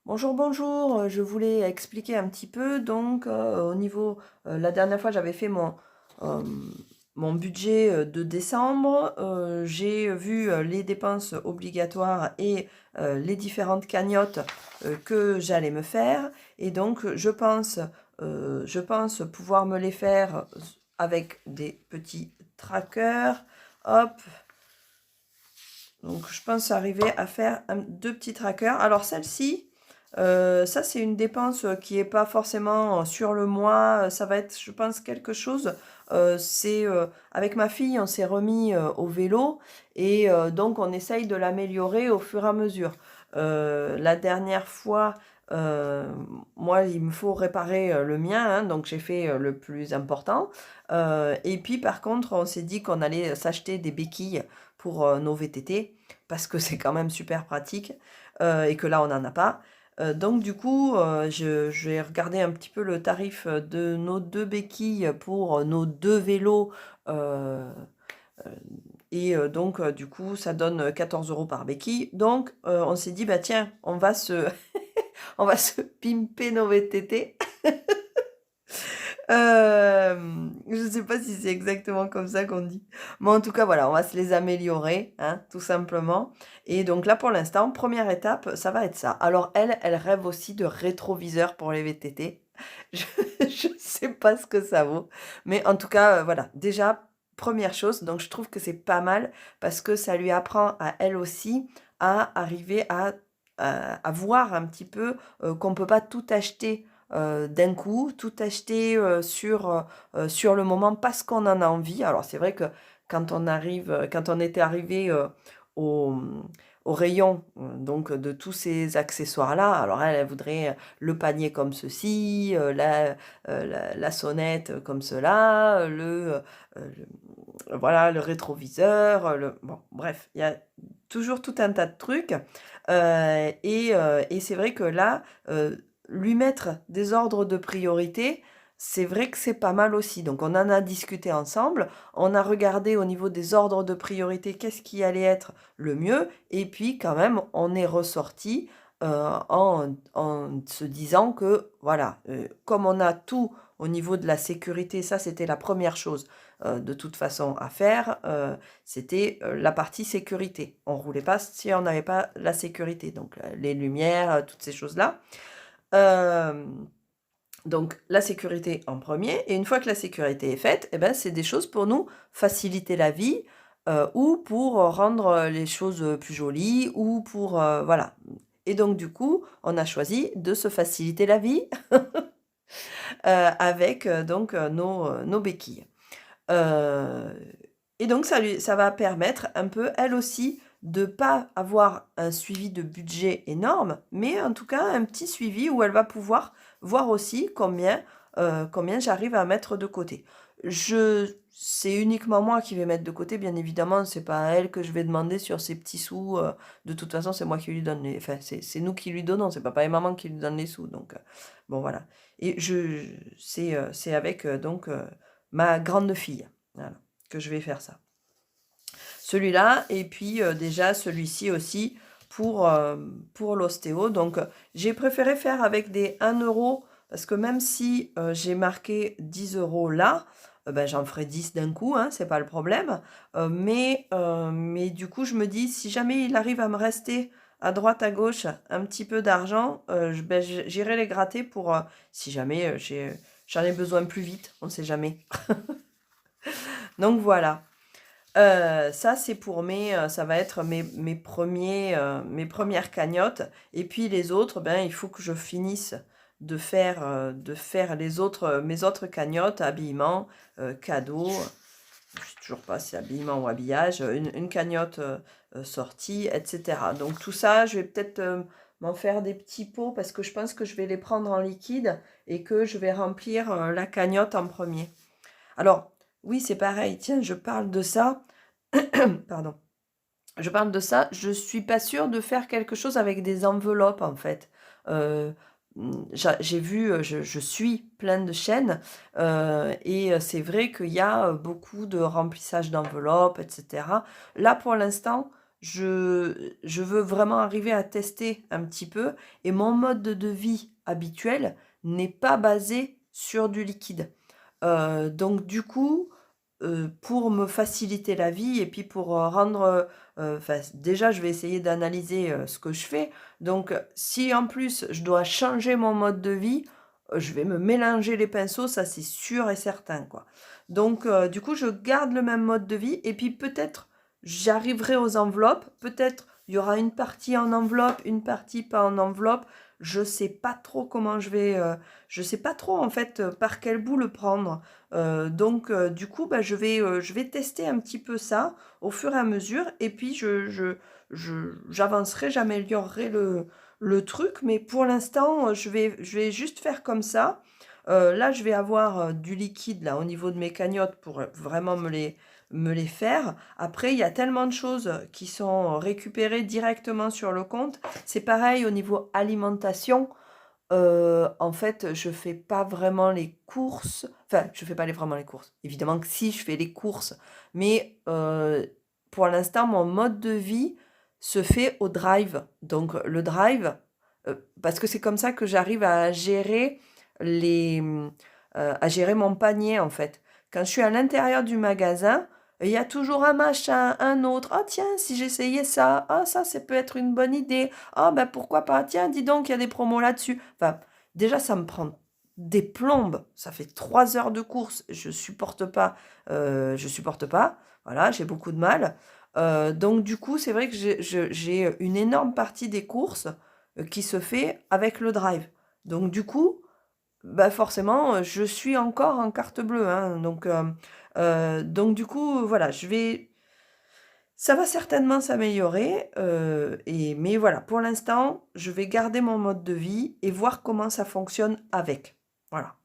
Bonjour, bonjour. Je voulais expliquer un petit peu. Donc, au niveau, la dernière fois, j'avais fait euh, mon budget de décembre. J'ai vu les dépenses obligatoires et les différentes cagnottes que j'allais me faire. Et donc, je pense pouvoir me les faire avec des petits trackers. Hop. Donc, je pense arriver à faire deux petits trackers. Alors, celle-ci, ça, c'est une dépense qui n'est pas forcément sur le mois. Ça va être, je pense, quelque chose. Avec ma fille, on s'est remis au vélo et donc on essaye de l'améliorer au fur et à mesure. La dernière fois, euh, moi, il me faut réparer le mien, hein, donc j'ai fait le plus important. Et puis, par contre, on s'est dit qu'on allait s'acheter des béquilles pour nos VTT parce que c'est quand même super pratique et que là, on n'en a pas. Donc du coup, je vais regarder un petit peu le tarif de nos deux béquilles pour nos deux vélos. euh, euh, donc du coup, ça donne 14 euros par béquille. Donc on s'est dit, bah tiens, on va se pimper nos VTT. Je ne sais pas si c'est exactement comme ça qu'on dit. Mais en tout cas, voilà, on va se les améliorer, hein, tout simplement. Et donc là, pour l'instant, première étape, ça va être ça. Alors, elle rêve aussi de rétroviseur pour les VTT. Je ne sais pas ce que ça vaut. Mais en tout cas, voilà, déjà, première chose. Donc, je trouve que c'est pas mal parce que ça lui apprend à elle aussi à arriver à voir un petit peu qu'on ne peut pas tout acheter d'un coup, tout acheter sur le moment parce qu'on en a envie. Alors c'est vrai que quand on était arrivé au, au rayon donc de tous ces accessoires-là, alors elle voudrait le panier comme ceci, la sonnette comme cela, voilà, le rétroviseur, bon, bref, il y a toujours tout un tas de trucs. Et c'est vrai que là, lui mettre des ordres de priorité, c'est vrai que c'est pas mal aussi. Donc on en a discuté ensemble, on a regardé au niveau des ordres de priorité qu'est-ce qui allait être le mieux, et puis quand même on est ressorti en se disant que voilà, comme on a tout au niveau de la sécurité, ça c'était la première chose de toute façon à faire, c'était la partie sécurité. On roulait pas si on n'avait pas la sécurité, donc les lumières, toutes ces choses-là. Euh, donc la sécurité en premier, et une fois que la sécurité est faite, eh ben, c'est des choses pour nous faciliter la vie ou pour rendre les choses plus jolies ou pour voilà. Et donc du coup, on a choisi de se faciliter la vie avec nos béquilles. Euh, et donc, ça va permettre un peu, elle aussi, de pas avoir un suivi de budget énorme, mais en tout cas un petit suivi où elle va pouvoir voir aussi combien j'arrive à mettre de côté. C'est uniquement moi qui vais mettre de côté, bien évidemment, c'est pas à elle que je vais demander sur ses petits sous. De toute façon, c'est moi qui lui donne enfin, c'est nous qui lui donnons, c'est papa et maman qui lui donnent les sous. Donc, bon, voilà. Et c'est avec ma grande fille. Voilà, que je vais faire ça. Celui-là, et puis déjà celui-ci aussi pour l'ostéo. Donc j'ai préféré faire avec des 1 euro, parce que même si j'ai marqué 10 euros là, ben, j'en ferai 10 d'un coup, hein, c'est pas le problème. Mais du coup, je me dis, si jamais il arrive à me rester à droite, à gauche, un petit peu d'argent, j'irai les gratter pour, si jamais j'en ai besoin plus vite, on ne sait jamais. Donc voilà. Ça, c'est ça va être mes premières cagnottes. Et puis les autres, ben, il faut que je finisse de faire mes autres cagnottes, habillement, cadeaux. Je sais toujours pas si c'est habillement ou habillage, une cagnotte sortie, etc. Donc tout ça, je vais peut-être m'en faire des petits pots parce que je pense que je vais les prendre en liquide et que je vais remplir la cagnotte en premier. Alors, oui, c'est pareil. Tiens, je parle de ça. Pardon. Je parle de ça. Je suis pas sûre de faire quelque chose avec des enveloppes, en fait. Euh, j'ai vu, je suis plein de chaînes et c'est vrai qu'il y a beaucoup de remplissage d'enveloppes, etc. Là, pour l'instant, je veux vraiment arriver à tester un petit peu et mon mode de vie habituel n'est pas basé sur du liquide. Donc du coup, pour me faciliter la vie et puis pour, rendre, enfin déjà je vais essayer d'analyser, ce que je fais. Donc si en plus je dois changer mon mode de vie, je vais me mélanger les pinceaux, ça c'est sûr et certain, quoi. Donc du coup je garde le même mode de vie et puis peut-être j'arriverai aux enveloppes, peut-être il y aura une partie en enveloppe, une partie pas en enveloppe. Je sais pas trop comment je sais pas trop en fait, par quel bout le prendre. Donc du coup, bah, je vais tester un petit peu ça au fur et à mesure et puis j'avancerai, j'améliorerai le truc. Mais pour l'instant, je vais juste faire comme ça. Là, je vais avoir du liquide là au niveau de mes cagnottes pour vraiment me les faire. Après, il y a tellement de choses qui sont récupérées directement sur le compte. C'est pareil au niveau alimentation. En fait, je fais pas vraiment les courses. Enfin, je fais pas vraiment les courses. Évidemment que si, je fais les courses. Mais pour l'instant, mon mode de vie se fait au drive. Donc le drive, parce que c'est comme ça que j'arrive à gérer à gérer mon panier, en fait. Quand je suis à l'intérieur du magasin, il y a toujours un machin, un autre. Ah tiens, si j'essayais ça, ah ça peut être une bonne idée. Ah ben pourquoi pas, tiens, dis donc, il y a des promos là-dessus. Enfin, déjà, ça me prend des plombes. Ça fait 3 heures de course. Je supporte pas. Voilà, j'ai beaucoup de mal. Donc du coup, c'est vrai que j'ai une énorme partie des courses qui se fait avec le drive. Donc du coup, bah forcément, je suis encore en carte bleue, hein. Donc du coup, voilà, ça va certainement s'améliorer, mais voilà, pour l'instant, je vais garder mon mode de vie et voir comment ça fonctionne avec. Voilà.